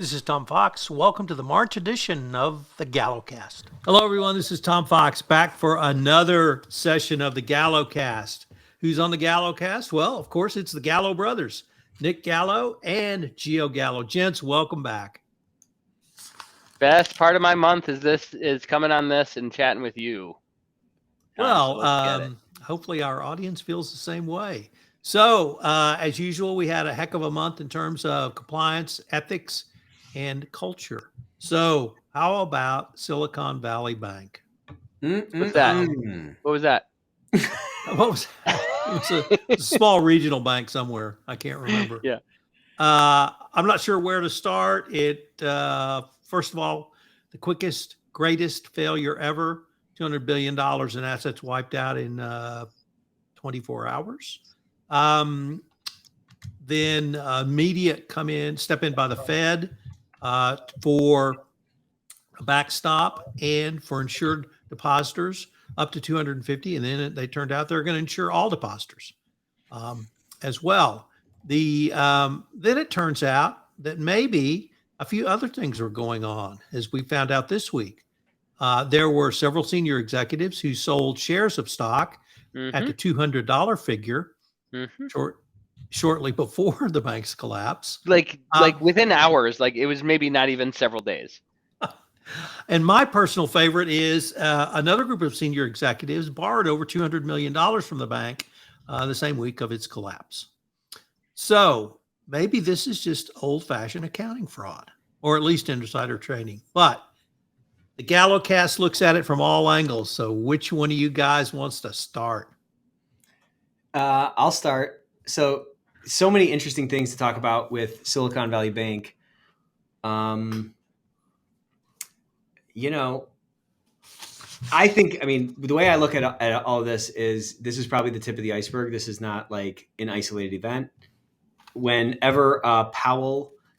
This is Tom Fox. Welcome to the March edition of the GalloCast. Hello, everyone. This is Tom Fox back for another session of the GalloCast. Who's on the GalloCast? Well, of course, it's the Gallo brothers, Nick Gallo and Gio Gallo. Gents, welcome back. Best part of my month is coming on this and chatting with you. Well, hopefully our audience feels the same way. So, as usual, we had a heck of a month in terms of compliance, ethics, and culture. So, how about Silicon Valley Bank? What's that? What was that? What was that? It was a small regional bank somewhere. I can't remember. Yeah. I'm not sure where to start. First of all, the quickest, greatest failure ever. $200 billion in assets wiped out in 24 hours. Then media step in by the Fed for a backstop and for insured depositors up to 250. And then they turned out they're going to insure all depositors as well. Then it turns out that maybe a few other things were going on, as we found out this week. There were several senior executives who sold shares of stock at the $200 figure shortly before the bank's collapse. Like within hours, like it was maybe not even several days. And my personal favorite is another group of senior executives borrowed over $200 million from the bank the same week of its collapse. So maybe this is just old-fashioned accounting fraud, or at least insider trading. But the GalloCast looks at it from all angles. So which one of you guys wants to start? I'll start. So many interesting things to talk about with Silicon Valley Bank. I think the way I look at all of this is probably the tip of the iceberg. This is not like an isolated event. Whenever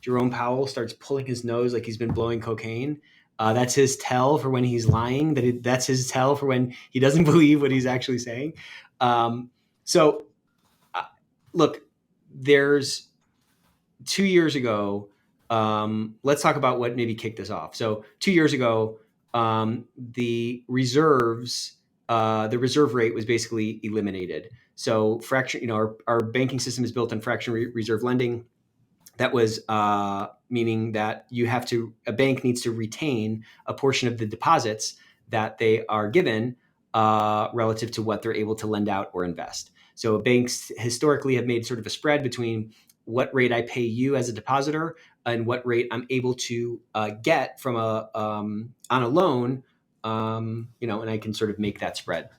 Jerome Powell starts pulling his nose like he's been blowing cocaine, that's his tell for when he's lying. That's his tell for when he doesn't believe what he's actually saying. Look, there's 2 years ago. Let's talk about what maybe kicked this off. So 2 years ago, the reserve rate was basically eliminated. So our banking system is built on fractional reserve lending. That was meaning that a bank needs to retain a portion of the deposits that they are given relative to what they're able to lend out or invest. So banks historically have made sort of a spread between what rate I pay you as a depositor and what rate I'm able to get from on a loan, and I can sort of make that spread.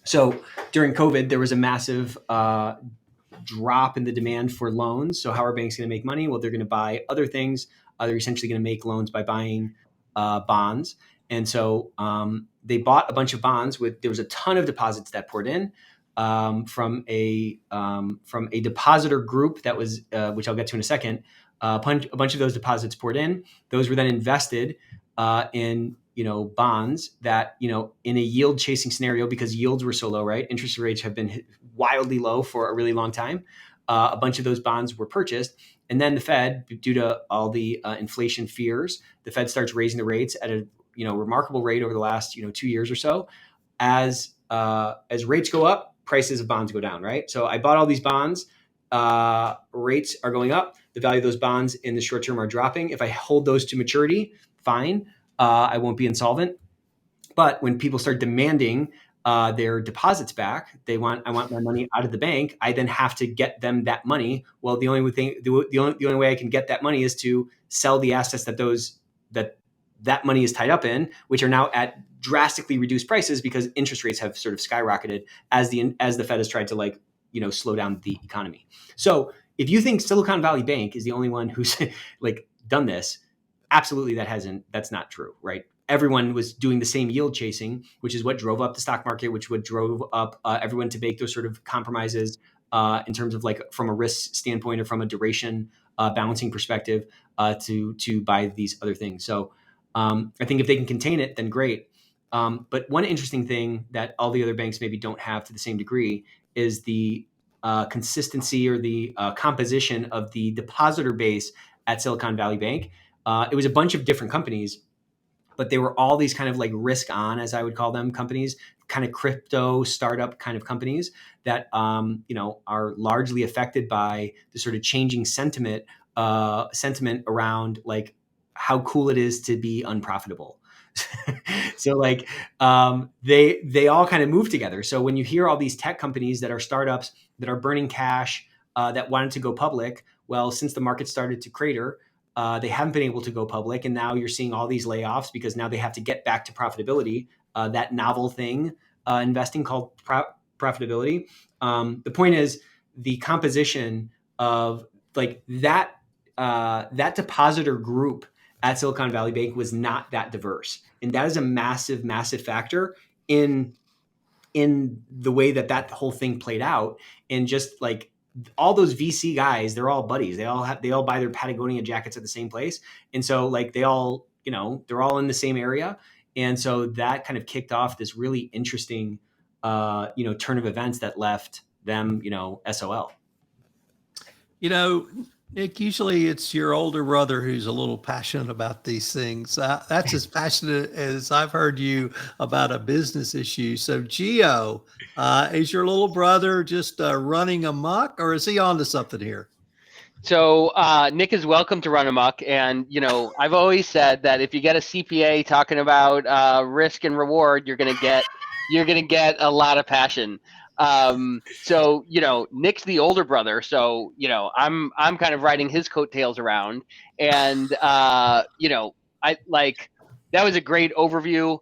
So during COVID, there was a massive drop in the demand for loans. So how are banks going to make money? Well, they're going to buy other things. They're essentially going to make loans by buying bonds. And so they bought a bunch of bonds there was a ton of deposits that poured in from a depositor group that was, which I'll get to in a second. A bunch of those deposits poured in. Those were then invested in bonds that in a yield chasing scenario, because yields were so low, right? Interest rates have been wildly low for a really long time. A bunch of those bonds were purchased, and then the Fed, due to all the inflation fears, the Fed starts raising the rates at a remarkable rate over the last 2 years or so. As rates go up, prices of bonds go down, right? So I bought all these bonds. Rates are going up. The value of those bonds in the short term are dropping. If I hold those to maturity, fine. I won't be insolvent. But when people start demanding their deposits back, I want my money out of the bank. I then have to get them that money. Well, the only way I can get that money is to sell the assets that money is tied up in, which are now at drastically reduced prices because interest rates have sort of skyrocketed as the Fed has tried to slow down the economy. So if you think Silicon Valley Bank is the only one who's done this, absolutely that's not true, right? Everyone was doing the same yield chasing, which is what drove up the stock market, which what drove up everyone to make those sort of compromises in terms of from a risk standpoint or from a duration balancing perspective to buy these other things. So I think if they can contain it, then great. But one interesting thing that all the other banks maybe don't have to the same degree is the consistency or the composition of the depositor base at Silicon Valley Bank. It was a bunch of different companies, but they were all these kind of like risk on, as I would call them, companies, kind of crypto startup kind of companies that are largely affected by the sort of changing sentiment around like how cool it is to be unprofitable. So like they all kind of move together. So when you hear all these tech companies that are startups that are burning cash that wanted to go public, well, since the market started to crater, they haven't been able to go public, and now you're seeing all these layoffs because now they have to get back to profitability. That novel thing, investing called profitability. The point is the composition of like that depositor group at Silicon Valley Bank was not that diverse, and that is a massive, massive factor in the way that whole thing played out. And just like all those VC guys, they're all buddies. They all buy their Patagonia jackets at the same place, and so like they all, they're all in the same area, and so that kind of kicked off this really interesting, turn of events that left them, SOL. Nick, usually it's your older brother who's a little passionate about these things. That's as passionate as I've heard you about a business issue. So Gio, is your little brother just running amok, or is he onto something here? So Nick is welcome to run amok. And, I've always said that if you get a CPA talking about risk and reward, you're going to get a lot of passion. So, Nick's the older brother. So, I'm kind of riding his coattails around, and, I like, that was a great overview.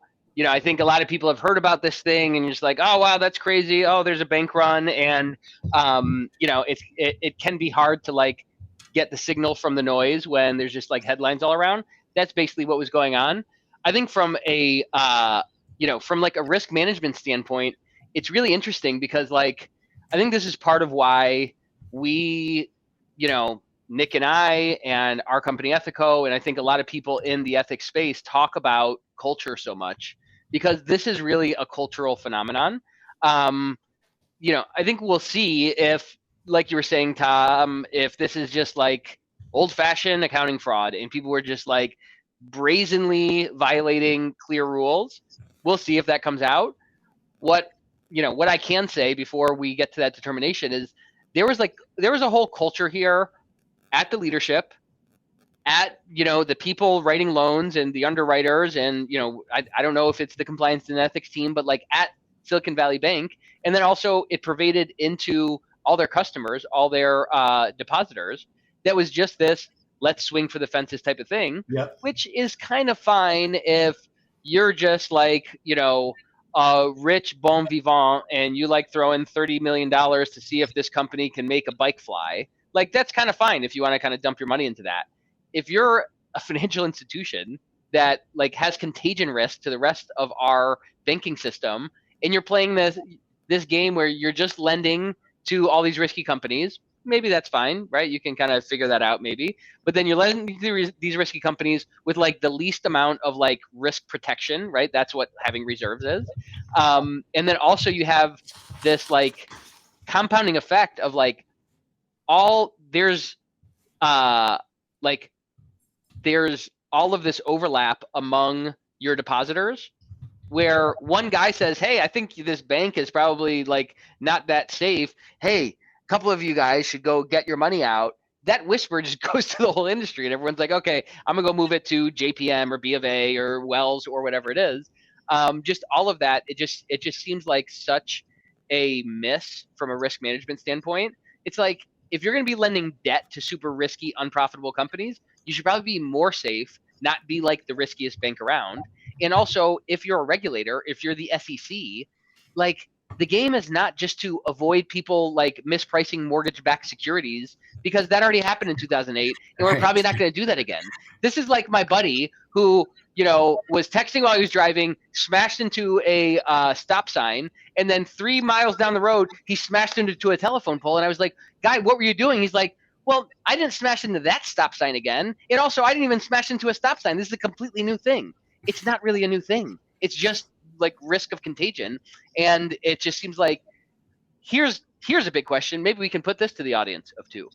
I think a lot of people have heard about this thing and you're just like, oh, wow, that's crazy. Oh, there's a bank run. And, it can be hard to like get the signal from the noise when there's just like headlines all around. That's basically what was going on. I think from a, from like a risk management standpoint, it's really interesting because like, I think this is part of why we, Nick and I and our company Ethico, and I think a lot of people in the ethics space talk about culture so much because this is really a cultural phenomenon. I think we'll see if, like you were saying, Tom, if this is just like old-fashioned accounting fraud and people were just like brazenly violating clear rules. We'll see if that comes out. What I can say before we get to that determination is there was a whole culture here at the leadership, at the people writing loans and the underwriters, and I don't know if it's the compliance and ethics team, but like at Silicon Valley Bank, and then also it pervaded into all their customers, all their depositors. That was just this let's swing for the fences type of thing. Yep. Which is kind of fine if you're just like a rich bon vivant and you like throwing $30 million to see if this company can make a bike fly. Like that's kind of fine if you want to kind of dump your money into that. If you're a financial institution that like has contagion risk to the rest of our banking system, and you're playing this game where you're just lending to all these risky companies, maybe that's fine, right? You can kind of figure that out maybe. But then you're lending to these risky companies with like the least amount of like risk protection, right? That's what having reserves is. And then also you have this like compounding effect of like there's all of this overlap among your depositors where one guy says, hey, I think this bank is probably like not that safe. Hey, a couple of you guys should go get your money out. That whisper just goes to the whole industry and everyone's like, okay, I'm gonna go move it to JPM or B of A or Wells or whatever it is. Just all of that, it just seems like such a miss from a risk management standpoint. It's like, if you're going to be lending debt to super risky, unprofitable companies, you should probably be more safe, not be like the riskiest bank around. And also, if you're a regulator, if you're the SEC, like the game is not just to avoid people like mispricing mortgage-backed securities, because that already happened in 2008, and we're probably not going to do that again. This is like my buddy who, was texting while he was driving, smashed into a stop sign, and then 3 miles down the road, he smashed into a telephone pole. And I was like, guy, what were you doing? He's like, well, I didn't smash into that stop sign again. And also, I didn't even smash into a stop sign. This is a completely new thing. It's not really a new thing. It's just like risk of contagion. And it just seems like here's a big question. Maybe we can put this to the audience of two.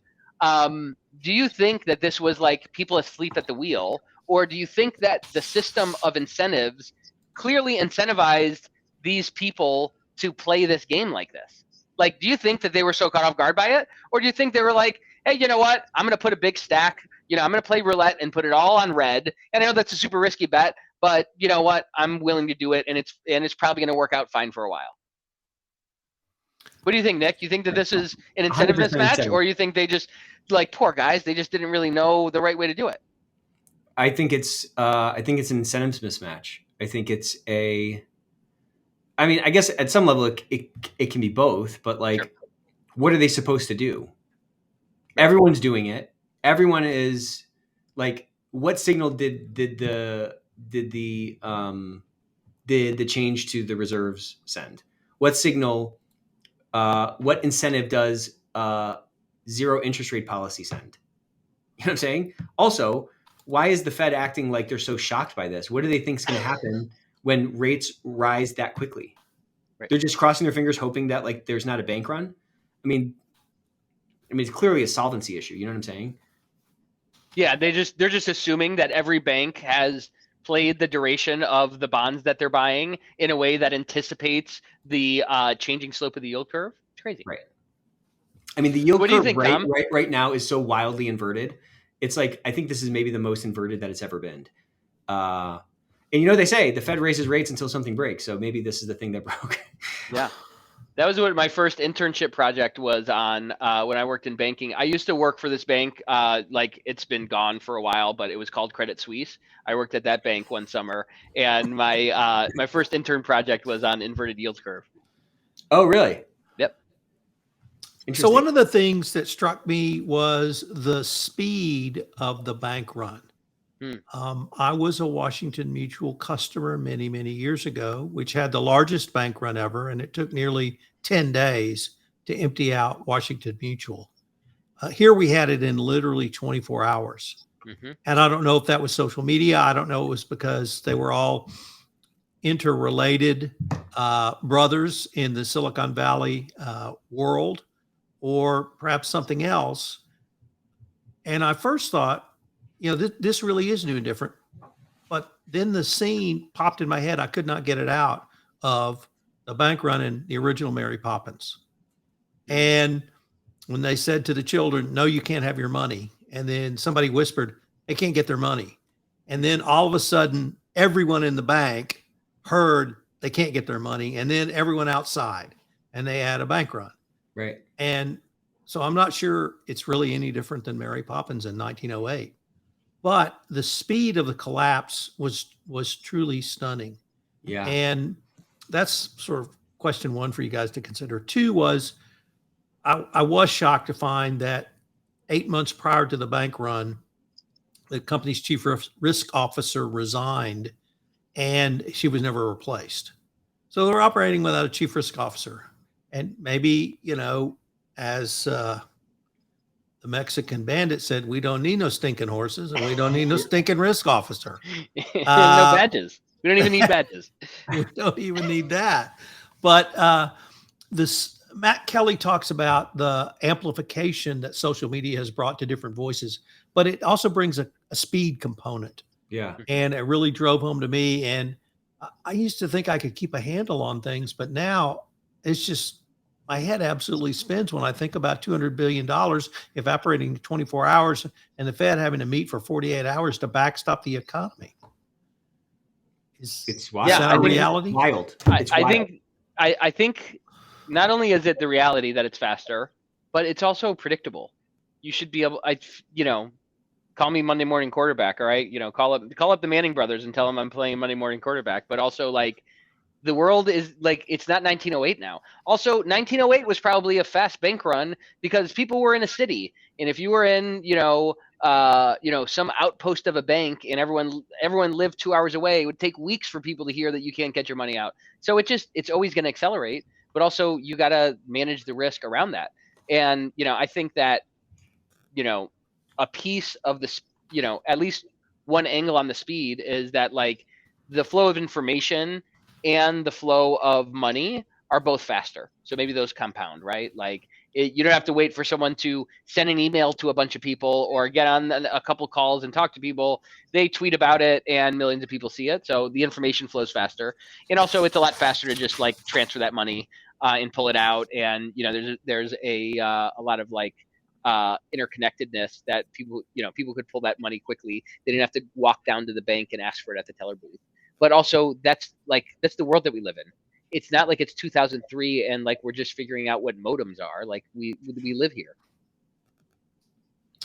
Do you think that this was like people asleep at the wheel, or do you think that the system of incentives clearly incentivized these people to play this game like this? Like, do you think that they were so caught off guard by it, or do you think they were like, hey, you know what? I'm going to put a big stack. I'm going to play roulette and put it all on red. And I know that's a super risky bet, but you know what? I'm willing to do it, and it's probably going to work out fine for a while. What do you think, Nick? You think that this is an incentive 100% mismatch, incentive. or you think they just, like, poor guys, they just didn't really know the right way to do it? I think it's an incentives mismatch. I think it's I guess at some level it can be both, but like, Sure. What are they supposed to do? Everyone's doing it. Everyone is like, what signal did the change to the reserves send? What signal? What incentive does zero interest rate policy send? You know what I'm saying? Also, why is the Fed acting like they're so shocked by this? What do they think is going to happen when rates rise that quickly? Right. They're just crossing their fingers, hoping that like there's not a bank run. I mean, it's clearly a solvency issue. You know what I'm saying? Yeah, they're just assuming that every bank has played the duration of the bonds that they're buying in a way that anticipates the changing slope of the yield curve. It's crazy. Right. I mean, the yield What do you curve think, Tom? right now is so wildly inverted. It's like, I think this is maybe the most inverted that it's ever been. And they say the Fed raises rates until something breaks. So maybe this is the thing that broke. Yeah. That was what my first internship project was on when I worked in banking. I used to work for this bank, like it's been gone for a while, but it was called Credit Suisse. I worked at that bank one summer, and my first intern project was on inverted yield curve. Oh, really? Yep. So one of the things that struck me was the speed of the bank run. I was a Washington Mutual customer many, many years ago, which had the largest bank run ever, and it took nearly 10 days to empty out Washington Mutual. Here we had it in literally 24 hours. Mm-hmm. And I don't know if that was social media. I don't know. It was because they were all interrelated brothers in the Silicon Valley world, or perhaps something else. And I first thought, this really is new and different. But then the scene popped in my head. I could not get it out of the bank run in the original Mary Poppins. And when they said to the children, no, you can't have your money. And then somebody whispered, they can't get their money. And then all of a sudden, everyone in the bank heard they can't get their money. And then everyone outside, and they had a bank run. Right. And so I'm not sure it's really any different than Mary Poppins in 1908. But the speed of the collapse was truly stunning. Yeah. And that's sort of question one for you guys to consider. Two was, I was shocked to find that 8 months prior to the bank run, the company's chief risk officer resigned, and she was never replaced. So they're operating without a chief risk officer. And maybe, as the Mexican bandit said, we don't need no stinking horses, and we don't need no stinking risk officer. No badges. We don't even need badges. We don't even need that. But Matt Kelly talks about the amplification that social media has brought to different voices, but it also brings a speed component. Yeah. And it really drove home to me. And I used to think I could keep a handle on things, but now it's just, my head absolutely spins when I think about $200 billion evaporating 24 hours and the Fed having to meet for 48 hours to backstop the economy. It's wild. Is that a reality? It's wild. I think not only is it the reality that it's faster, but it's also predictable. You should be able, call me Monday morning quarterback. All right. Call up the Manning brothers and tell them I'm playing Monday morning quarterback, but also like, the world is like, it's not 1908 now. Also, 1908 was probably a fast bank run because people were in a city. And if you were in, some outpost of a bank and everyone lived 2 hours away, it would take weeks for people to hear that you can't get your money out. So it's always going to accelerate, but also you got to manage the risk around that. And, I think that, a piece of this, at least one angle on the speed is that like the flow of information and the flow of money are both faster. So maybe those compound, right? Like You don't have to wait for someone to send an email to a bunch of people or get on a couple calls and talk to people. They tweet about it and millions of people see it. So the information flows faster. And also it's a lot faster to just like transfer that money and pull it out. And, you know, there's a lot of like interconnectedness that people could pull that money quickly. They didn't have to walk down to the bank and ask for it at the teller booth. But also that's the world that we live in. It's not like it's 2003 and like we're just figuring out what modems are. Like we live here.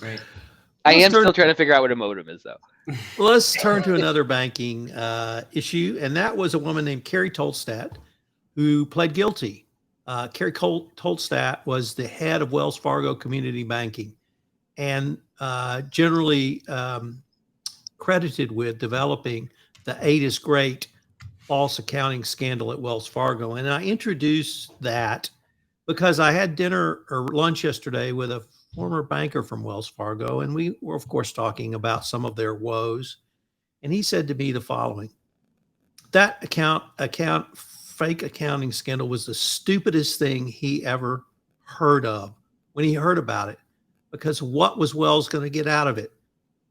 Right. I am still trying to figure out what a modem is, though. Well, let's turn to another banking issue, and that was a woman named Carrie Tolstadt who pled guilty. Carrie Tolstadt was the head of Wells Fargo Community Banking, and generally credited with developing the 8 is great false accounting scandal at Wells Fargo. And I introduced that because I had dinner or lunch yesterday with a former banker from Wells Fargo, and we were, of course, talking about some of their woes. And he said to me the following: that fake accounting scandal was the stupidest thing he ever heard of when he heard about it, because what was Wells going to get out of it?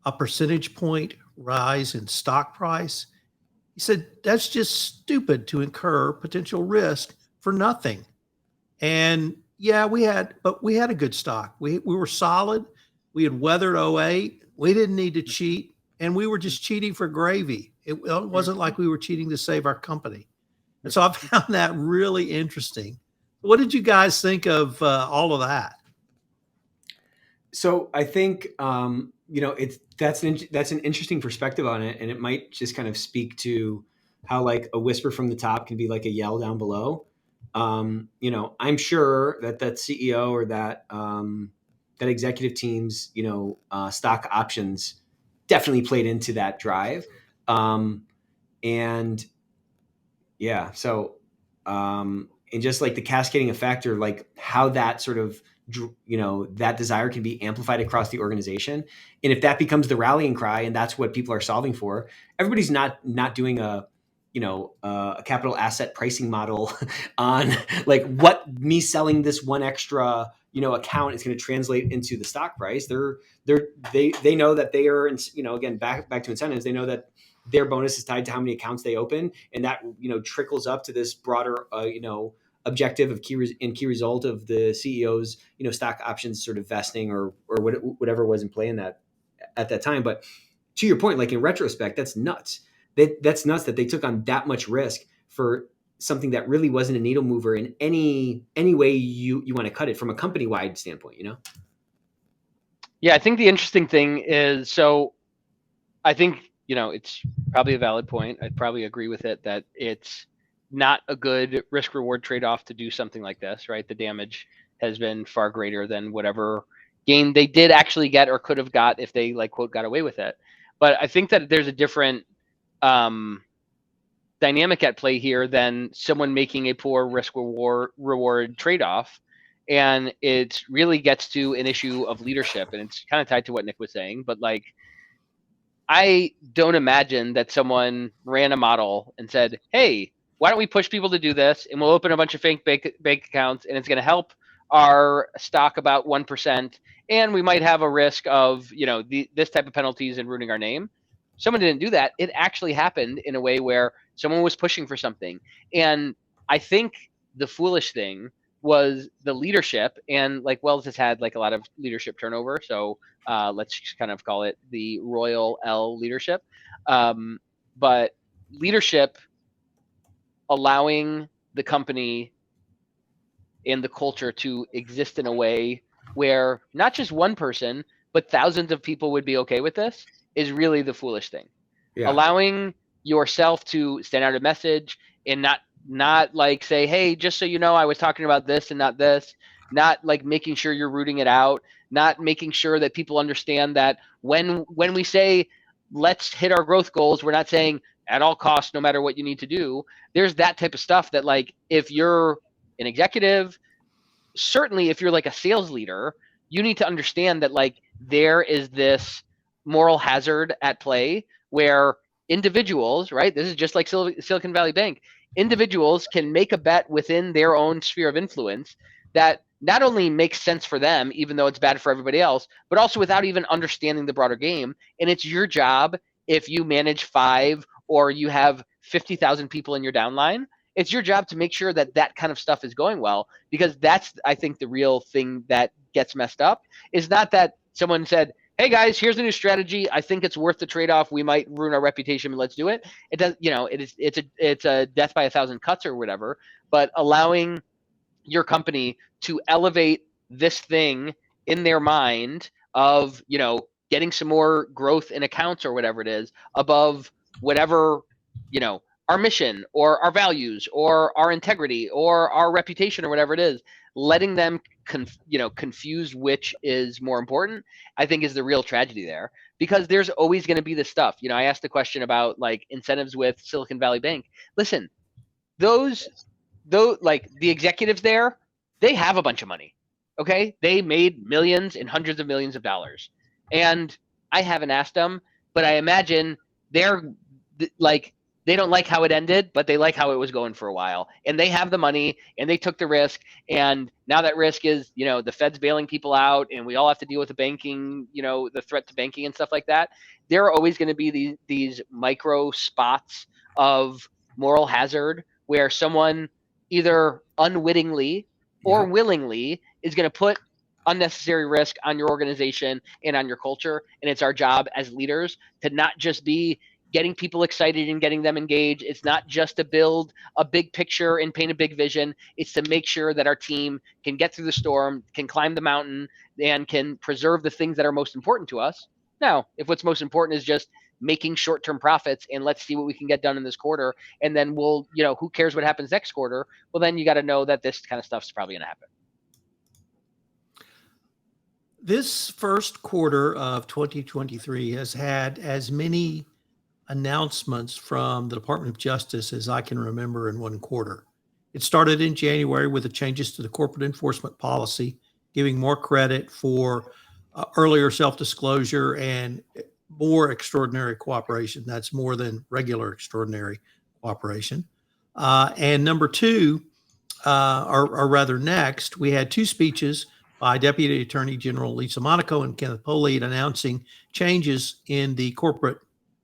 A percentage point rise in stock price? He said, that's just stupid to incur potential risk for nothing. And yeah, we had a good stock. We were solid. We had weathered '08. We didn't need to cheat. And we were just cheating for gravy. It wasn't like we were cheating to save our company. And so I found that really interesting. What did you guys think of all of that? So I think, that's an interesting perspective on it. And it might just kind of speak to how like a whisper from the top can be like a yell down below. I'm sure that CEO or that executive team's, stock options definitely played into that drive. And just like the cascading effect, or like how that sort of, that desire can be amplified across the organization. And if that becomes the rallying cry and that's what people are solving for, everybody's not doing a capital asset pricing model on like what me selling this one extra, account is going to translate into the stock price. They know that they are, again, back to incentives. They know that their bonus is tied to how many accounts they open. And that, trickles up to this broader, objective of key result of the CEO's, stock options sort of vesting or whatever was in play in that at that time. But to your point, like in retrospect, that's nuts. That's nuts that they took on that much risk for something that really wasn't a needle mover in any way you want to cut it from a company-wide standpoint, Yeah, I think the interesting thing is, so I think, it's probably a valid point. I'd probably agree with it that it's not a good risk reward trade-off to do something like this, right? The damage has been far greater than whatever gain they did actually get or could have got if they like quote got away with it. But I think that there's a different dynamic at play here than someone making a poor risk reward trade-off. And it really gets to an issue of leadership, and it's kind of tied to what Nick was saying, but like, I don't imagine that someone ran a model and said, hey, why don't we push people to do this, and we'll open a bunch of fake bank accounts, and it's going to help our stock about 1%, and we might have a risk of this type of penalties and ruining our name. Someone didn't do that. It actually happened in a way where someone was pushing for something. And I think the foolish thing was the leadership, and like Wells has had like a lot of leadership turnover. So let's just kind of call it the Royal L leadership. But leadership allowing the company and the culture to exist in a way where not just one person, but thousands of people would be okay with this is really the foolish thing. Yeah. Allowing yourself to send out a message and not like say, hey, just so you know, I was talking about this and not this, not like making sure you're rooting it out, not making sure that people understand that when we say, let's hit our growth goals, we're not saying at all costs, no matter what you need to do. There's that type of stuff that like, if you're an executive, certainly if you're like a sales leader, you need to understand that like there is this moral hazard at play where individuals, right? This is just like Silicon Valley Bank. Individuals can make a bet within their own sphere of influence that not only makes sense for them, even though it's bad for everybody else, but also without even understanding the broader game. And it's your job, if you manage 5 or you have 50,000 people in your downline, it's your job to make sure that that kind of stuff is going well, because that's, I think, the real thing that gets messed up is not that someone said, hey guys, here's a new strategy. I think it's worth the trade-off. We might ruin our reputation, but let's do it. It does, it's a death by 1,000 cuts or whatever, but allowing your company to elevate this thing in their mind of, getting some more growth in accounts or whatever it is above whatever, our mission or our values or our integrity or our reputation or whatever it is, letting them confuse which is more important, I think is the real tragedy there, because there's always going to be this stuff. I asked the question about like incentives with Silicon Valley Bank. Listen, those like the executives there, they have a bunch of money. Okay, they made millions and hundreds of millions of dollars, and I haven't asked them, but I imagine they're like, they don't like how it ended, but they like how it was going for a while, and they have the money and they took the risk, and now that risk is, the Fed's bailing people out and we all have to deal with the banking, the threat to banking and stuff like that. There are always going to be these micro spots of moral hazard where someone either unwittingly or willingly is going to put unnecessary risk on your organization and on your culture. And it's our job as leaders to not just be getting people excited and getting them engaged. It's not just to build a big picture and paint a big vision. It's to make sure that our team can get through the storm, can climb the mountain, and can preserve the things that are most important to us. Now, if what's most important is just making short-term profits and let's see what we can get done in this quarter, and then we'll, who cares what happens next quarter? Well, then you got to know that this kind of stuff's probably going to happen. This first quarter of 2023 has had as many announcements from the Department of Justice as I can remember in one quarter. It started in January with the changes to the corporate enforcement policy, giving more credit for earlier self-disclosure and more extraordinary cooperation. That's more than regular extraordinary cooperation. And number two, or rather next, we had 2 speeches by Deputy Attorney General Lisa Monaco and Kenneth Polite announcing changes in the corporate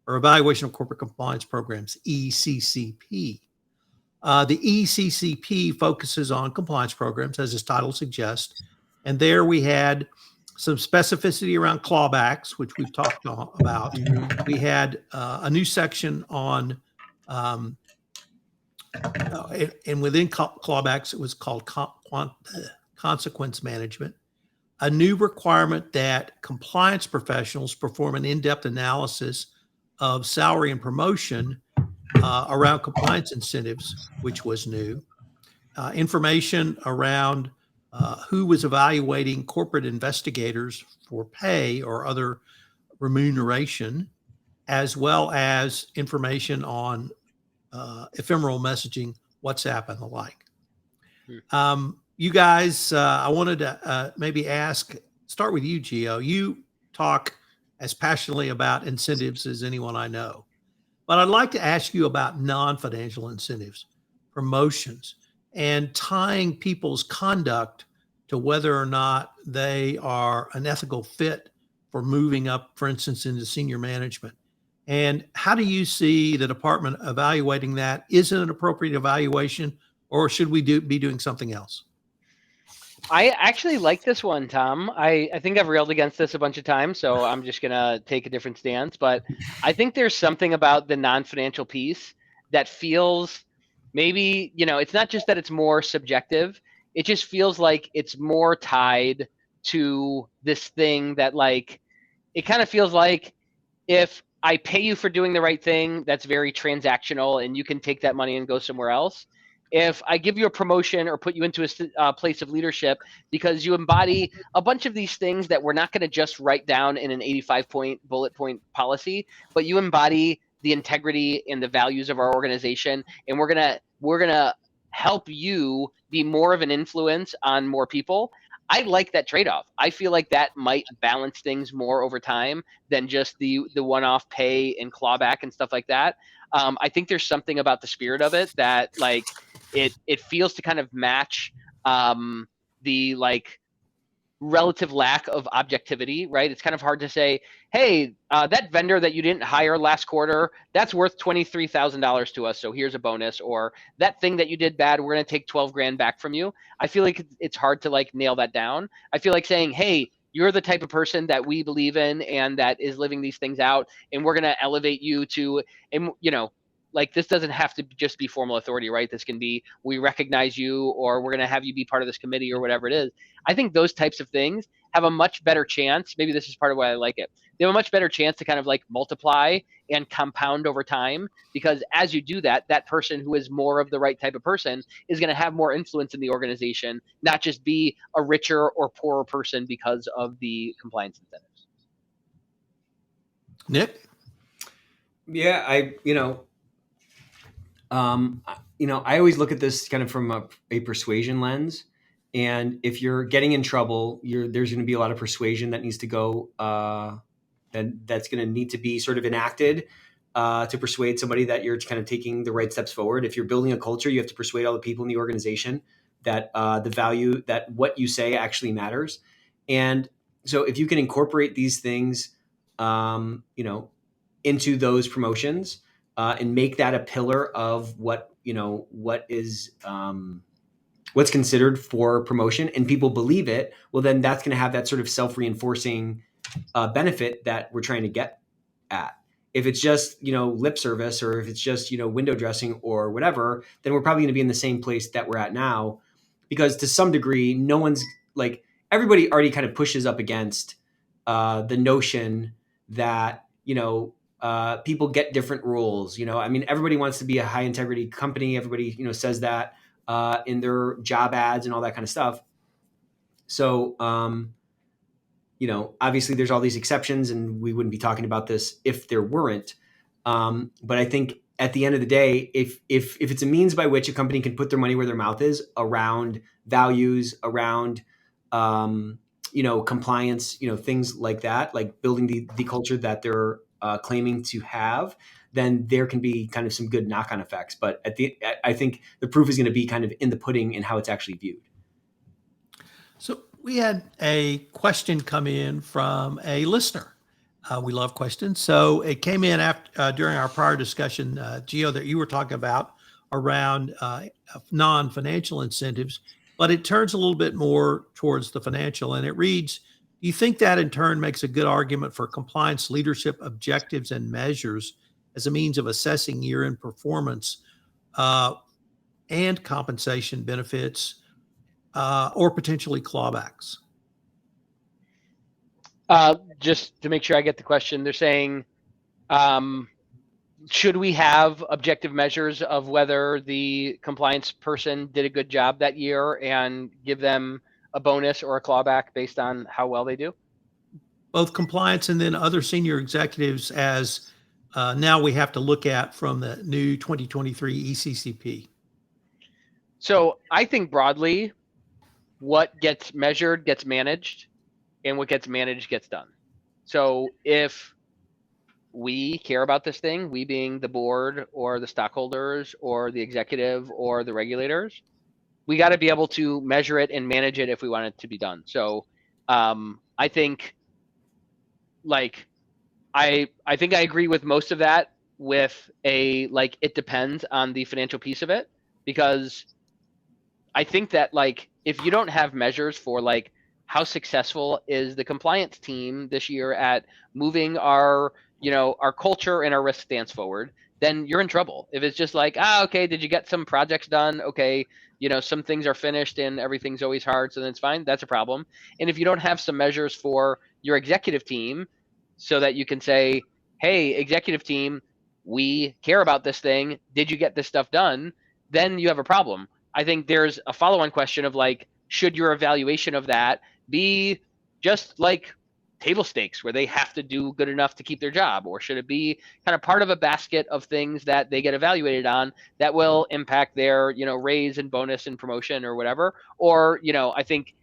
or Evaluation of Corporate Compliance Programs, ECCP. The ECCP focuses on compliance programs, as its title suggests. And there we had some specificity around clawbacks, which we've talked about. We had a new section on, and within clawbacks, it was called consequence management. A new requirement that compliance professionals perform an in-depth analysis of salary and promotion around compliance incentives, which was new. Information around who was evaluating corporate investigators for pay or other remuneration, as well as information on ephemeral messaging, WhatsApp, and the like. You guys, I wanted to maybe start with you, Gio. You talk as passionately about incentives as anyone I know. But I'd like to ask you about non-financial incentives, promotions, and tying people's conduct to whether or not they are an ethical fit for moving up, for instance, into senior management. And how do you see the department evaluating that? Is it an appropriate evaluation, or should we be doing something else? I actually like this one, Tom. I think I've railed against this a bunch of times, so I'm just going to take a different stance. But I think there's something about the non-financial piece that feels maybe, it's not just that it's more subjective. It just feels like it's more tied to this thing that, like, it kind of feels like if I pay you for doing the right thing, that's very transactional and you can take that money and go somewhere else. If I give you a promotion or put you into a place of leadership because you embody a bunch of these things that we're not going to just write down in an 85-point bullet point policy, but you embody the integrity and the values of our organization, and we're gonna help you be more of an influence on more people. I like that trade-off. I feel like that might balance things more over time than just the one-off pay and clawback and stuff like that. I think there's something about the spirit of it that, like, it feels to kind of match the like relative lack of objectivity, right? It's kind of hard to say, hey, that vendor that you didn't hire last quarter, that's worth $23,000 to us, so here's a bonus. Or that thing that you did bad, we're going to take 12 grand back from you. I feel like it's hard to like nail that down. I feel like saying, hey, you're the type of person that we believe in and that is living these things out, and we're going to elevate you to, and you know, like this doesn't have to just be formal authority, right? This can be, we recognize you, or we're going to have you be part of this committee, or whatever it is. I think those types of things have a much better chance. Maybe this is part of why I like it. They have a much better chance to kind of like multiply and compound over time, because as you do that, that person who is more of the right type of person is going to have more influence in the organization, not just be a richer or poorer person because of the compliance incentives. Nick? Yeah, I always look at this kind of from a persuasion lens. And if you're getting in trouble, there's going to be a lot of persuasion that needs to go, that's going to need to be sort of enacted to persuade somebody that you're kind of taking the right steps forward. If you're building a culture, you have to persuade all the people in the organization that the value, that what you say actually matters. And so if you can incorporate these things, into those promotions and make that a pillar of what is what's considered for promotion, and people believe it, well, then that's going to have that sort of self-reinforcing benefit that we're trying to get at. If it's just, lip service, or if it's just, window dressing or whatever, then we're probably going to be in the same place that we're at now, because to some degree, no one's like, everybody already kind of pushes up against the notion that, people get different rules. Everybody wants to be a high integrity company. Everybody, says that in their job ads and all that kind of stuff. So, obviously there's all these exceptions, and we wouldn't be talking about this if there weren't. But I think at the end of the day, if it's a means by which a company can put their money where their mouth is around values, around, compliance, things like that, like building the culture that they're claiming to have, then there can be kind of some good knock-on effects. But I think the proof is going to be kind of in the pudding and how it's actually viewed. So we had a question come in from a listener. We love questions. So it came in after during our prior discussion, Gio, that you were talking about around non-financial incentives, but it turns a little bit more towards the financial. And it reads, do you think that in turn makes a good argument for compliance leadership objectives and measures as a means of assessing year-end performance and compensation benefits or potentially clawbacks? Just to make sure I get the question, they're saying, should we have objective measures of whether the compliance person did a good job that year and give them a bonus or a clawback based on how well they do? Both compliance and then other senior executives, as now we have to look at from the new 2023 ECCP. So I think broadly, what gets measured gets managed, and what gets managed gets done. So if we care about this thing, we being the board or the stockholders or the executive or the regulators, we got to be able to measure it and manage it if we want it to be done. So I think I think I agree with most of that, with it depends on the financial piece of it, because I think that if you don't have measures for how successful is the compliance team this year at moving our culture and our risk stance forward, then you're in trouble. If it's just okay, did you get some projects done? Okay, some things are finished and everything's always hard, so then it's fine. That's a problem. And if you don't have some measures for your executive team so that you can say, hey, executive team, we care about this thing. Did you get this stuff done? Then you have a problem. I think there's a follow-on question of should your evaluation of that be just table stakes where they have to do good enough to keep their job, or should it be kind of part of a basket of things that they get evaluated on that will impact their raise and bonus and promotion or whatever? Or I think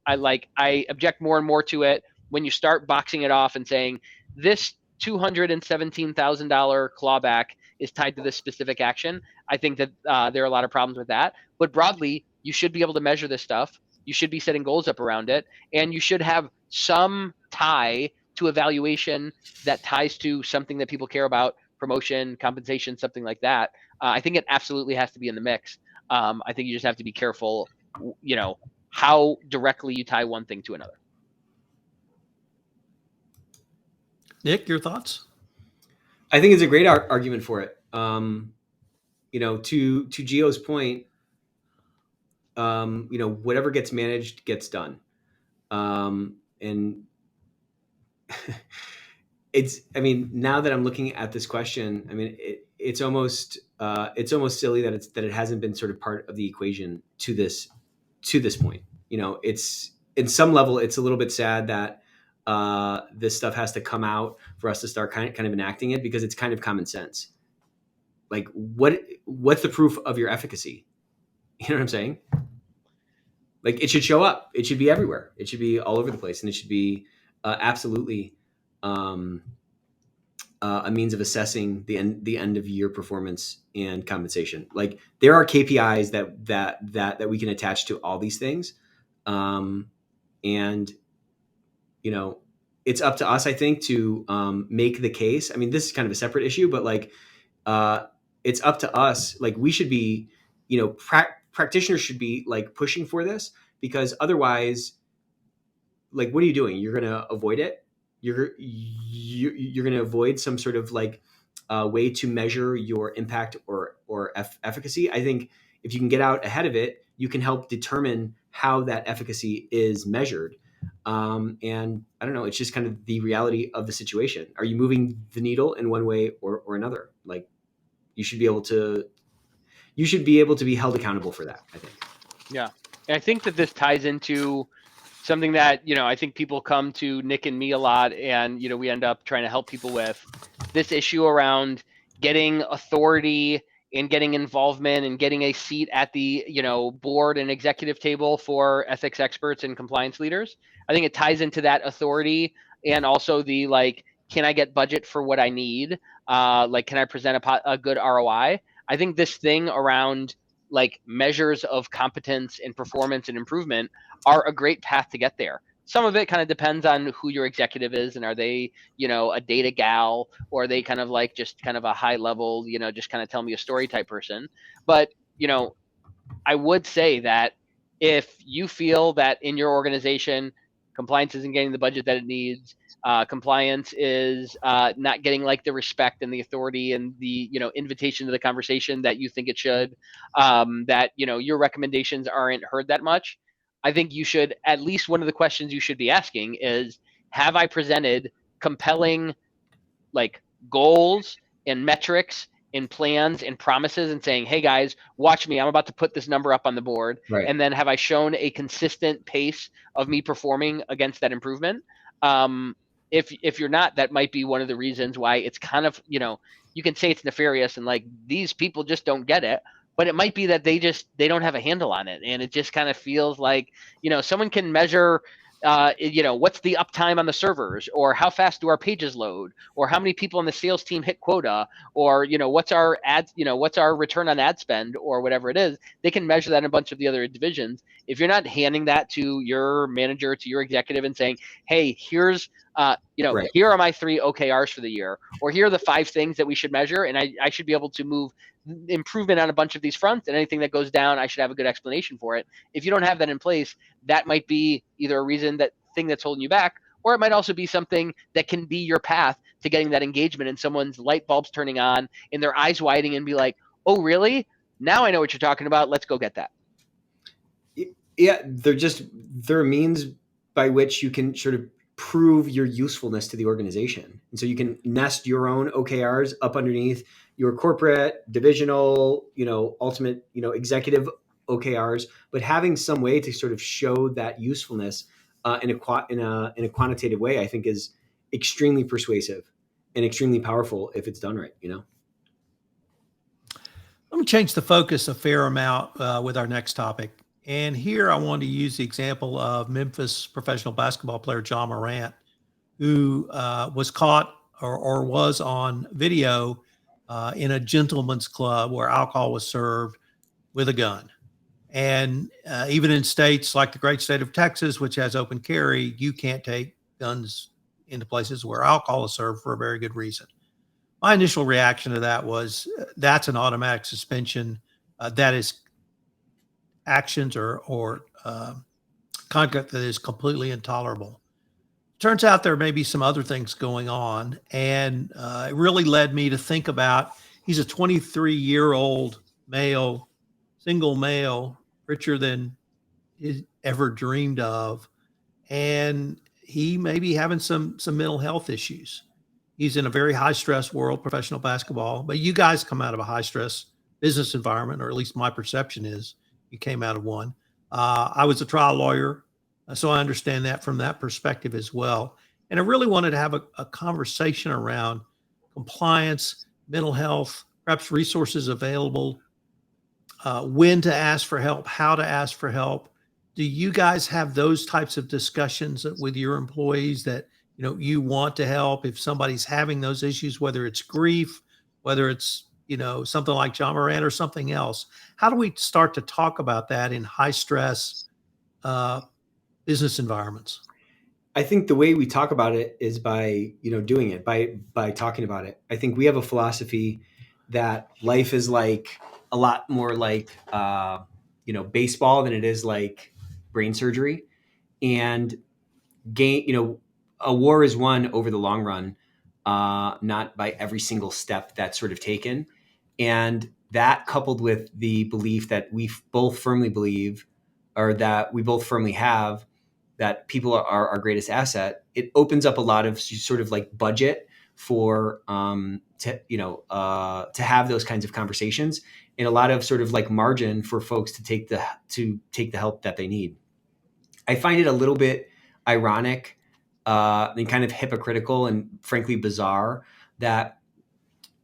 I object more and more to it when you start boxing it off and saying this $217,000 clawback is tied to this specific action. I think that there are a lot of problems with that. But broadly, you should be able to measure this stuff. You should be setting goals up around it, and you should have some tie to evaluation that ties to something that people care about, promotion, compensation, something like that. I think it absolutely has to be in the mix. I think you just have to be careful, how directly you tie one thing to another. Nick, your thoughts? I think it's a great argument for it. To Gio's point, whatever gets managed gets done. And now that I'm looking at this question, it's almost silly that it hasn't been sort of part of the equation to this point. It's in some level, it's a little bit sad that this stuff has to come out for us to start kind of enacting it, because it's kind of common sense. Like, what's the proof of your efficacy? You know what I'm saying? Like, it should show up. It should be everywhere. It should be all over the place, and it should be absolutely a means of assessing the end of year performance and compensation. Like, there are KPIs that we can attach to all these things, and it's up to us, I think, to make the case. This is kind of a separate issue, but it's up to us. Like, we should be, practitioners should be like pushing for this, because otherwise, like, what are you doing? You're going to avoid it. You're going to avoid some sort of way to measure your impact or efficacy. I think if you can get out ahead of it, you can help determine how that efficacy is measured. And I don't know, it's just kind of the reality of the situation. Are you moving the needle in one way or another? Like, you should be able to be held accountable for that, I think. Yeah. And I think that this ties into something that, I think people come to Nick and me a lot, and, we end up trying to help people with this issue around getting authority and getting involvement and getting a seat at the, board and executive table for ethics experts and compliance leaders. I think it ties into that authority, and also the, can I get budget for what I need? Can I present a good ROI? I think this thing around measures of competence and performance and improvement are a great path to get there. Some of it kind of depends on who your executive is, and are they, a data gal, or are they kind of just kind of a high level, just kind of tell me a story type person. But, I would say that if you feel that in your organization, compliance isn't getting the budget that it needs, compliance is not getting the respect and the authority and the invitation to the conversation that you think it should, that your recommendations aren't heard that much, I think you should, at least one of the questions you should be asking is, have I presented compelling goals and metrics and plans and promises, and saying, hey guys, watch me, I'm about to put this number up on the board. Right. And then have I shown a consistent pace of me performing against that improvement? If you're not, that might be one of the reasons why it's kind of, you can say it's nefarious and these people just don't get it, but it might be that they don't have a handle on it. And it just kind of feels like, someone can measure, what's the uptime on the servers, or how fast do our pages load, or how many people on the sales team hit quota, or, what's our ads, what's our return on ad spend, or whatever it is. They can measure that in a bunch of the other divisions. If you're not handing that to your manager, to your executive, and saying, hey, here's, right, here are my 3 OKRs for the year, or here are the 5 things that we should measure, and I should be able to move improvement on a bunch of these fronts, and anything that goes down, I should have a good explanation for it. If you don't have that in place, that might be either a reason, that thing that's holding you back, or it might also be something that can be your path to getting that engagement, and someone's light bulbs turning on and their eyes widening and be like, oh, really? Now I know what you're talking about. Let's go get that. Yeah, they're means by which you can sort of prove your usefulness to the organization. And so you can nest your own OKRs up underneath your corporate, divisional, ultimate, executive OKRs, but having some way to sort of show that usefulness in a quantitative way, I think, is extremely persuasive and extremely powerful if it's done right. Let me change the focus a fair amount with our next topic. And here I want to use the example of Memphis professional basketball player John Morant, who was caught or was on video in a gentleman's club where alcohol was served with a gun. And even in states like the great state of Texas, which has open carry, you can't take guns into places where alcohol is served for a very good reason. My initial reaction to that was that's an automatic suspension. That is actions or conduct that is completely intolerable. Turns out there may be some other things going on. And it really led me to think about he's a 23-year-old male, single male, richer than he ever dreamed of. And he may be having some mental health issues. He's in a very high stress world, professional basketball, but you guys come out of a high stress business environment, or at least my perception is you came out of one. I was a trial lawyer, so I understand that from that perspective as well. And I really wanted to have a conversation around compliance, mental health, perhaps resources available, when to ask for help, how to ask for help. Do you guys have those types of discussions with your employees that you want to help if somebody's having those issues, whether it's grief, whether it's something like John Moran or something else? How do we start to talk about that in high stress business environments? I think the way we talk about it is by doing it, by talking about it. I think we have a philosophy that life is like a lot more like baseball than it is like brain surgery, and a war is won over the long run, not by every single step that's sort of taken. And that, coupled with the belief that we both firmly believe, or that we both firmly have, that people are our greatest asset, it opens up a lot of sort of like budget for to have those kinds of conversations, and a lot of sort of like margin for folks to take the help that they need. I find it a little bit ironic and kind of hypocritical and frankly bizarre that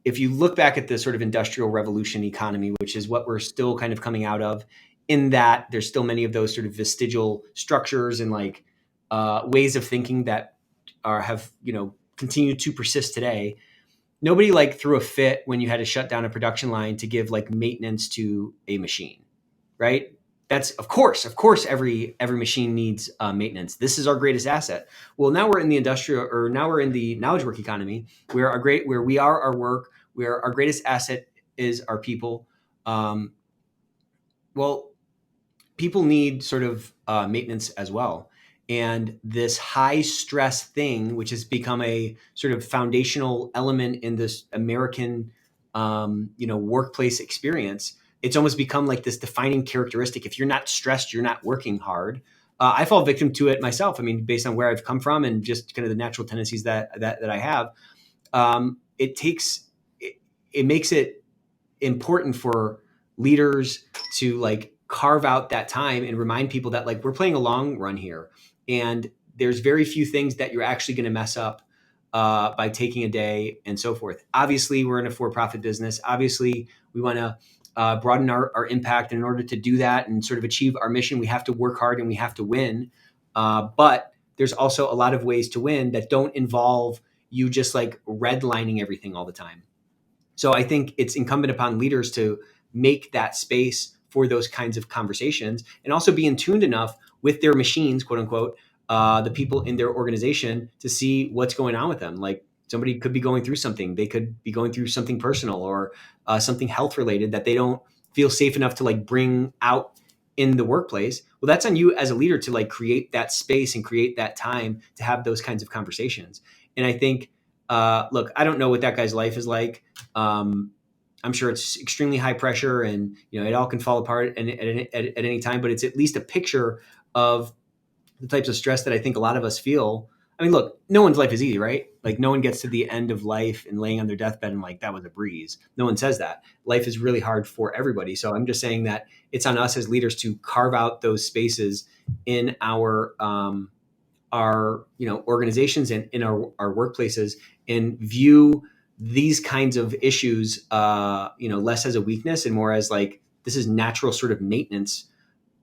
if you look back at the sort of industrial revolution economy, which is what we're still kind of coming out of, in that there's still many of those sort of vestigial structures and like ways of thinking that have continued to persist today. Nobody like threw a fit when you had to shut down a production line to give like maintenance to a machine, right? That's of course every machine needs maintenance. This is our greatest asset. Well, now we're in the now we're in the knowledge work economy, where we are our work, where our greatest asset is our people. Well, people need sort of maintenance as well. And this high stress thing, which has become a sort of foundational element in this American, workplace experience, it's almost become like this defining characteristic. If you're not stressed, you're not working hard. I fall victim to it myself. I mean, based on where I've come from and just kind of the natural tendencies that I have, it makes it important for leaders to like carve out that time and remind people that like we're playing a long run here, and there's very few things that you're actually going to mess up by taking a day and so forth. Obviously, we're in a for-profit business. Obviously, we want to broaden our impact. And in order to do that and sort of achieve our mission, we have to work hard and we have to win. But there's also a lot of ways to win that don't involve you just like redlining everything all the time. So I think it's incumbent upon leaders to make that space for those kinds of conversations, and also be in tuned enough with their machines, quote unquote, the people in their organization, to see what's going on with them. Like somebody could be going through something. They could be going through something personal or something health related that they don't feel safe enough to like bring out in the workplace. Well, that's on you as a leader to like create that space and create that time to have those kinds of conversations. And I think, look, I don't know what that guy's life is like. I'm sure it's extremely high pressure, and it all can fall apart at any time. But it's at least a picture of the types of stress that I think a lot of us feel. I mean, look, no one's life is easy, right? Like no one gets to the end of life and laying on their deathbed and like that was a breeze. No one says that. Life is really hard for everybody. So I'm just saying that it's on us as leaders to carve out those spaces in our organizations and in our workplaces, and view these kinds of issues less as a weakness and more as like this is natural sort of maintenance,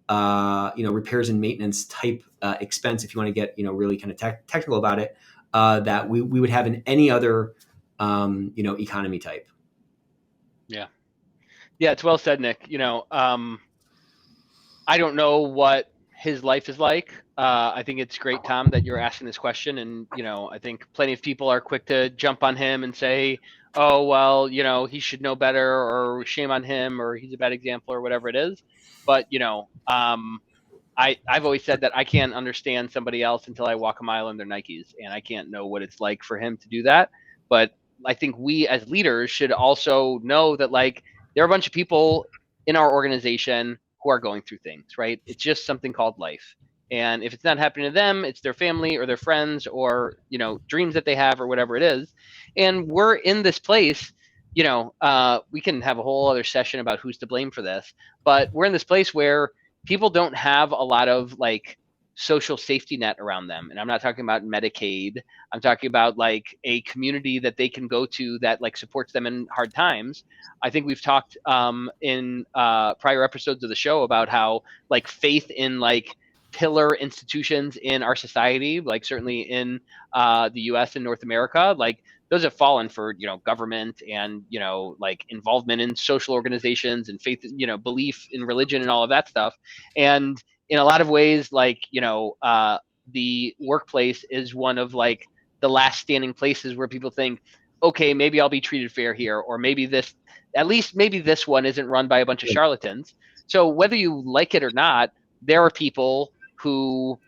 repairs and maintenance type expense, if you want to get really kind of technical about it, that we would have in any other economy type. Yeah, it's well said, Nick. I don't know what his life is like. I think it's great, Tom, that you're asking this question. And, I think plenty of people are quick to jump on him and say, oh, well, he should know better, or shame on him, or he's a bad example, or whatever it is. But, I've always said that I can't understand somebody else until I walk a mile in their Nikes, and I can't know what it's like for him to do that. But I think we as leaders should also know that, like, there are a bunch of people in our organization who are going through things, right? It's just something called life. And if it's not happening to them, it's their family or their friends or, dreams that they have or whatever it is. And we're in this place, we can have a whole other session about who's to blame for this, but we're in this place where people don't have a lot of like social safety net around them. And I'm not talking about Medicaid. I'm talking about like a community that they can go to that like supports them in hard times. I think we've talked in prior episodes of the show about how like faith in like pillar institutions in our society, like certainly in the US and North America, like those have fallen for, government and, like involvement in social organizations and faith, belief in religion and all of that stuff. And in a lot of ways, like, the workplace is one of like the last standing places where people think, okay, maybe I'll be treated fair here, or maybe this, at least maybe this one isn't run by a bunch of charlatans. So whether you like it or not, there are people who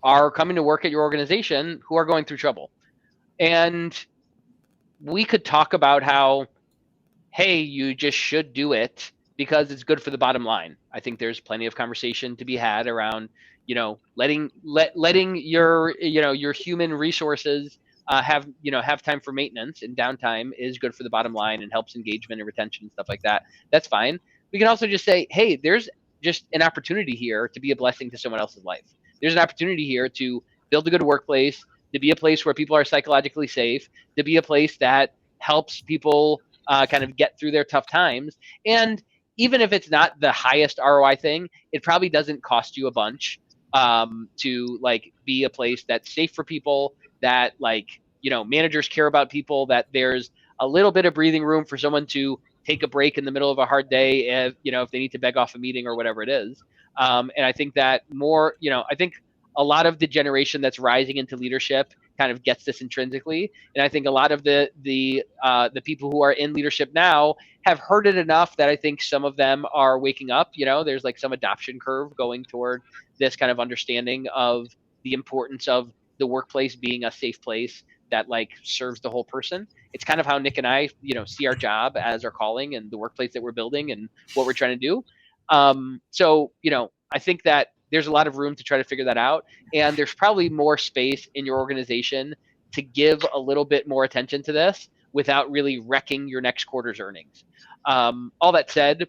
are coming to work at your organization who are going through trouble. And we could talk about how, hey, you just should do it because it's good for the bottom line. I think there's plenty of conversation to be had around, letting your, your human resources have time for maintenance, and downtime is good for the bottom line and helps engagement and retention and stuff like that. That's fine. We can also just say, hey, there's just an opportunity here to be a blessing to someone else's life. There's an opportunity here to build a good workplace, to be a place where people are psychologically safe, to be a place that helps people kind of get through their tough times. And even if it's not the highest ROI thing, it probably doesn't cost you a bunch to like be a place that's safe for people, that like, managers care about people, that there's a little bit of breathing room for someone to take a break in the middle of a hard day if they need to beg off a meeting or whatever it is. And I think that more, I think a lot of the generation that's rising into leadership kind of gets this intrinsically. And I think a lot of the people who are in leadership now have heard it enough that I think some of them are waking up. There's like some adoption curve going toward this kind of understanding of the importance of the workplace being a safe place that like serves the whole person. It's kind of how Nick and I, see our job as our calling and the workplace that we're building and what we're trying to do. So, I think that there's a lot of room to try to figure that out. And there's probably more space in your organization to give a little bit more attention to this without really wrecking your next quarter's earnings. All that said,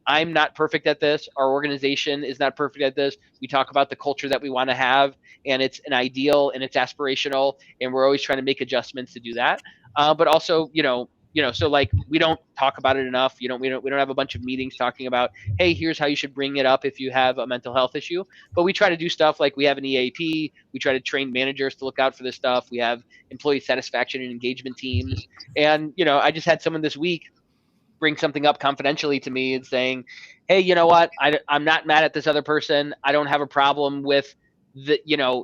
I'm not perfect at this. Our organization is not perfect at this. We talk about the culture that we want to have, and it's an ideal and it's aspirational, and we're always trying to make adjustments to do that. But also, so like we don't talk about it enough. We don't have a bunch of meetings talking about, hey, here's how you should bring it up if you have a mental health issue. But we try to do stuff like we have an EAP. We try to train managers to look out for this stuff. We have employee satisfaction and engagement teams. And I just had someone this week bring something up confidentially to me and saying, hey, you know what? I'm not mad at this other person. I don't have a problem with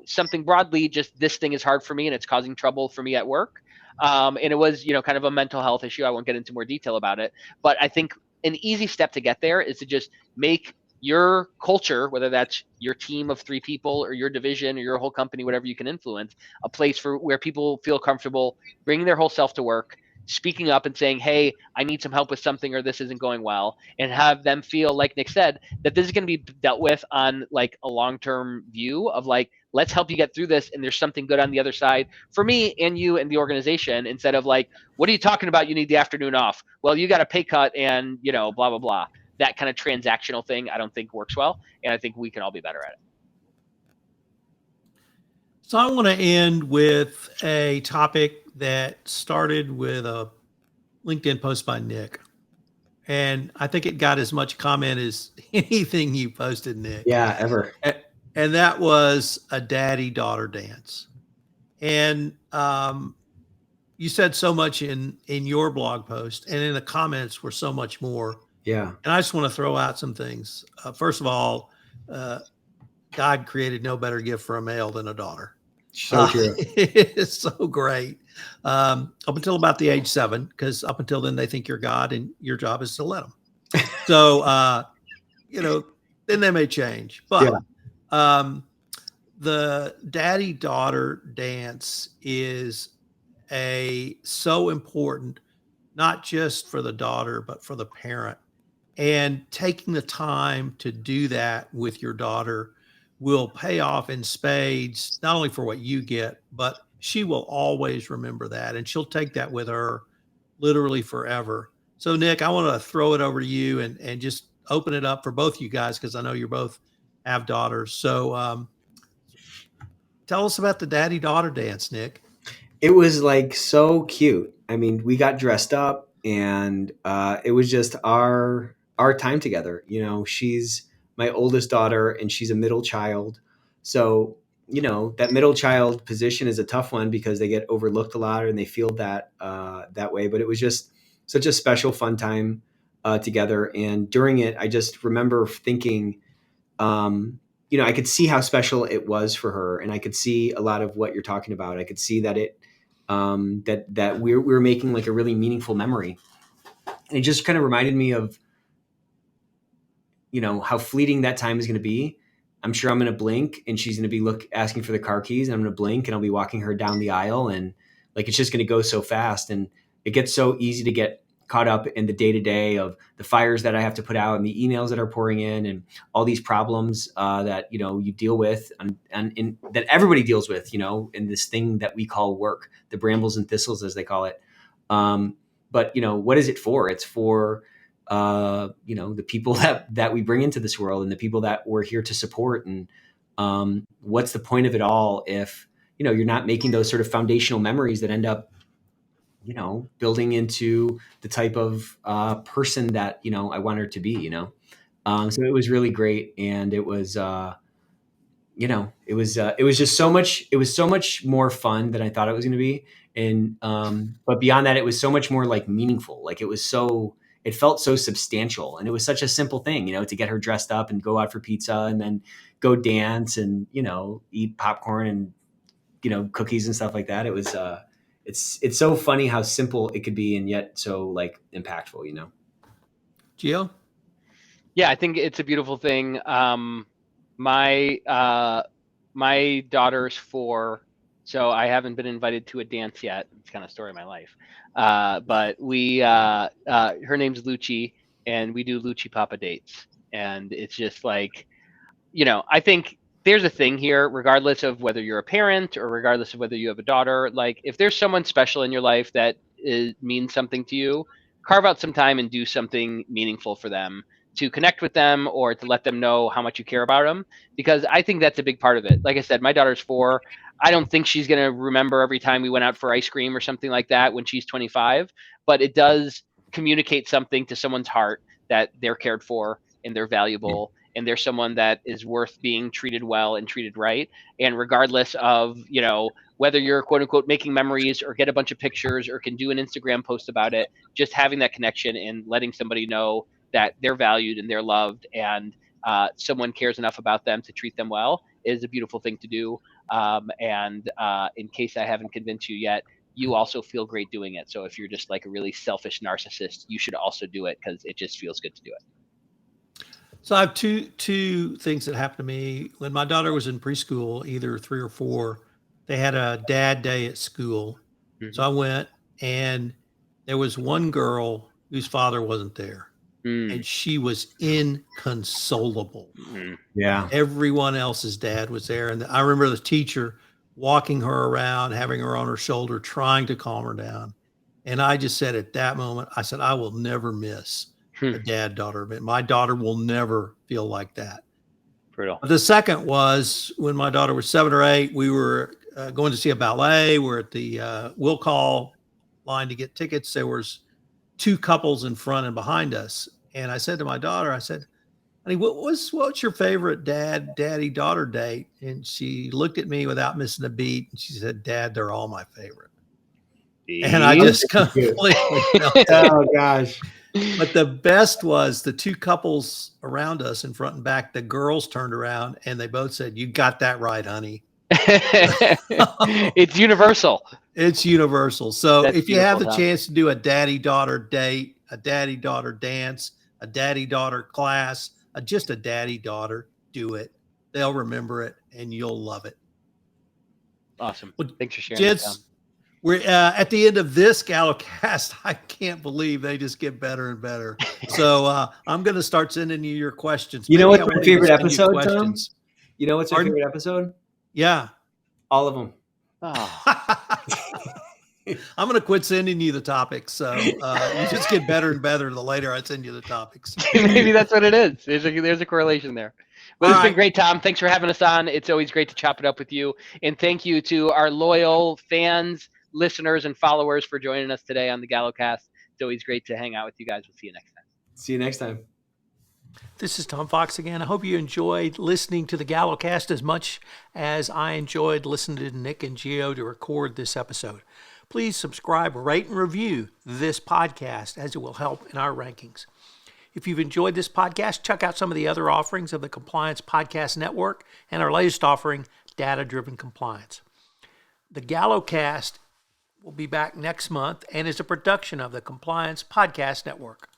something broadly, just this thing is hard for me and it's causing trouble for me at work. And it was, kind of a mental health issue. I won't get into more detail about it, but I think an easy step to get there is to just make your culture, whether that's your team of 3 people or your division or your whole company, whatever you can influence, a place for where people feel comfortable bringing their whole self to work, speaking up and saying, hey, I need some help with something, or this isn't going well, and have them feel, like Nick said, that this is going to be dealt with on like a long-term view of like, let's help you get through this, and there's something good on the other side for me and you and the organization, instead of like, what are you talking about? You need the afternoon off. Well, you got a pay cut and, blah, blah, blah. That kind of transactional thing I don't think works well, and I think we can all be better at it. So I want to end with a topic that started with a LinkedIn post by Nick. And I think it got as much comment as anything you posted, Nick. Yeah, ever. And that was a daddy-daughter dance. And you said so much in your blog post, and in the comments were so much more. Yeah. And I just want to throw out some things. First of all, God created no better gift for a male than a daughter. So true. It's so great. Up until about the age 7, because up until then they think you're God and your job is to let them. So, then they may change. But the daddy-daughter dance is so important, not just for the daughter, but for the parent. And taking the time to do that with your daughter will pay off in spades, not only for what you get, but she will always remember that. And she'll take that with her literally forever. So, Nick, I want to throw it over to you and just open it up for both you guys, because I know you both have daughters. So tell us about the daddy-daughter dance, Nick. It was like so cute. I mean, we got dressed up, and it was just our time together. She's my oldest daughter, and she's a middle child. So, that middle child position is a tough one because they get overlooked a lot and they feel that way. But it was just such a special, fun time together. And during it, I just remember thinking, I could see how special it was for her, and I could see a lot of what you're talking about. I could see that that we're making like a really meaningful memory, and it just kind of reminded me of how fleeting that time is going to be. I'm sure I'm going to blink, and she's going to be asking for the car keys, and I'm going to blink, and I'll be walking her down the aisle, and like it's just going to go so fast, and it gets so easy to get caught up in the day-to-day of the fires that I have to put out and the emails that are pouring in and all these problems that, you deal with and that everybody deals with, in this thing that we call work, the brambles and thistles, as they call it. But, what is it for? It's for, the people that we bring into this world and the people that we're here to support. And what's the point of it all if, you're not making those sort of foundational memories that end up building into the type of person that, I want her to be, so it was really great. And it was, it was just so much more fun than I thought it was going to be. And, but beyond that, it was so much more like meaningful. Like it felt so substantial, and it was such a simple thing, to get her dressed up and go out for pizza and then go dance and, eat popcorn and, cookies and stuff like that. It was, it's so funny how simple it could be and yet so like impactful, Gio? Yeah, I think it's a beautiful thing. My daughter's 4, so I haven't been invited to a dance yet. It's kind of story of my life. But her name's Lucci, and we do Lucci Papa dates. And it's just like, I think there's a thing here, regardless of whether you're a parent or regardless of whether you have a daughter, like if there's someone special in your life that means something to you, carve out some time and do something meaningful for them, to connect with them or to let them know how much you care about them, because I think that's a big part of it. Like I said, my daughter's 4. I don't think she's going to remember every time we went out for ice cream or something like that when she's 25, but it does communicate something to someone's heart that they're cared for and they're valuable. And they're someone that is worth being treated well and treated right. And regardless of, whether you're quote unquote making memories or get a bunch of pictures or can do an Instagram post about it, just having that connection and letting somebody know that they're valued and they're loved and someone cares enough about them to treat them well is a beautiful thing to do. And in case I haven't convinced you yet, you also feel great doing it. So if you're just like a really selfish narcissist, you should also do it because it just feels good to do it. So I have two things that happened to me when my daughter was in preschool, either 3 or 4. They had a dad day at school. Mm-hmm. So I went, and there was one girl whose father wasn't there, and she was inconsolable. Mm-hmm. Yeah. Everyone else's dad was there. And I remember the teacher walking her around, having her on her shoulder, trying to calm her down. And I just said at that moment, I said, I will never miss a dad-daughter event. My daughter will never feel like that. Brutal. The second was when my daughter was 7 or 8, we were going to see a ballet. We're at the will call line to get tickets. There was 2 couples in front and behind us. And I said to my daughter, I said, honey, what's your favorite daddy-daughter date? And she looked at me without missing a beat. And she said, Dad, they're all my favorite. And I just completely oh gosh. But the best was the two couples around us in front and back. The girls turned around and they both said, "You got that right, honey." It's universal. It's universal. So That's if you have the beautiful, Tom. chance to do a daddy-daughter date, a daddy-daughter dance, a daddy-daughter class, just a daddy-daughter, do it. They'll remember it and you'll love it. Awesome. Well, Thanks for sharing that, Tom. Gents, we're at the end of this GalloCast. I can't believe they just get better and better. So I'm going to start sending you your questions. You know Maybe what's I my won't even favorite send you episode, Tom? questions. You know what's my Pardon? favorite episode? Yeah. All of them. Oh. I'm going to quit sending you the topics. So you just get better and better the later I send you the topics. Maybe that's what it is. There's a correlation there. But All it's been right. great, Tom. Thanks for having us on. It's always great to chop it up with you. And thank you to our loyal fans, listeners, and followers for joining us today on the GalloCast. It's always great to hang out with you guys. We'll see you next time. See you next time. This is Tom Fox again. I hope you enjoyed listening to the GalloCast as much as I enjoyed listening to Nick and Gio to record this episode. Please subscribe, rate, and review this podcast as it will help in our rankings. If you've enjoyed this podcast, check out some of the other offerings of the Compliance Podcast Network and our latest offering, Data-Driven Compliance. The GalloCast will be back next month and is a production of the Compliance Podcast Network.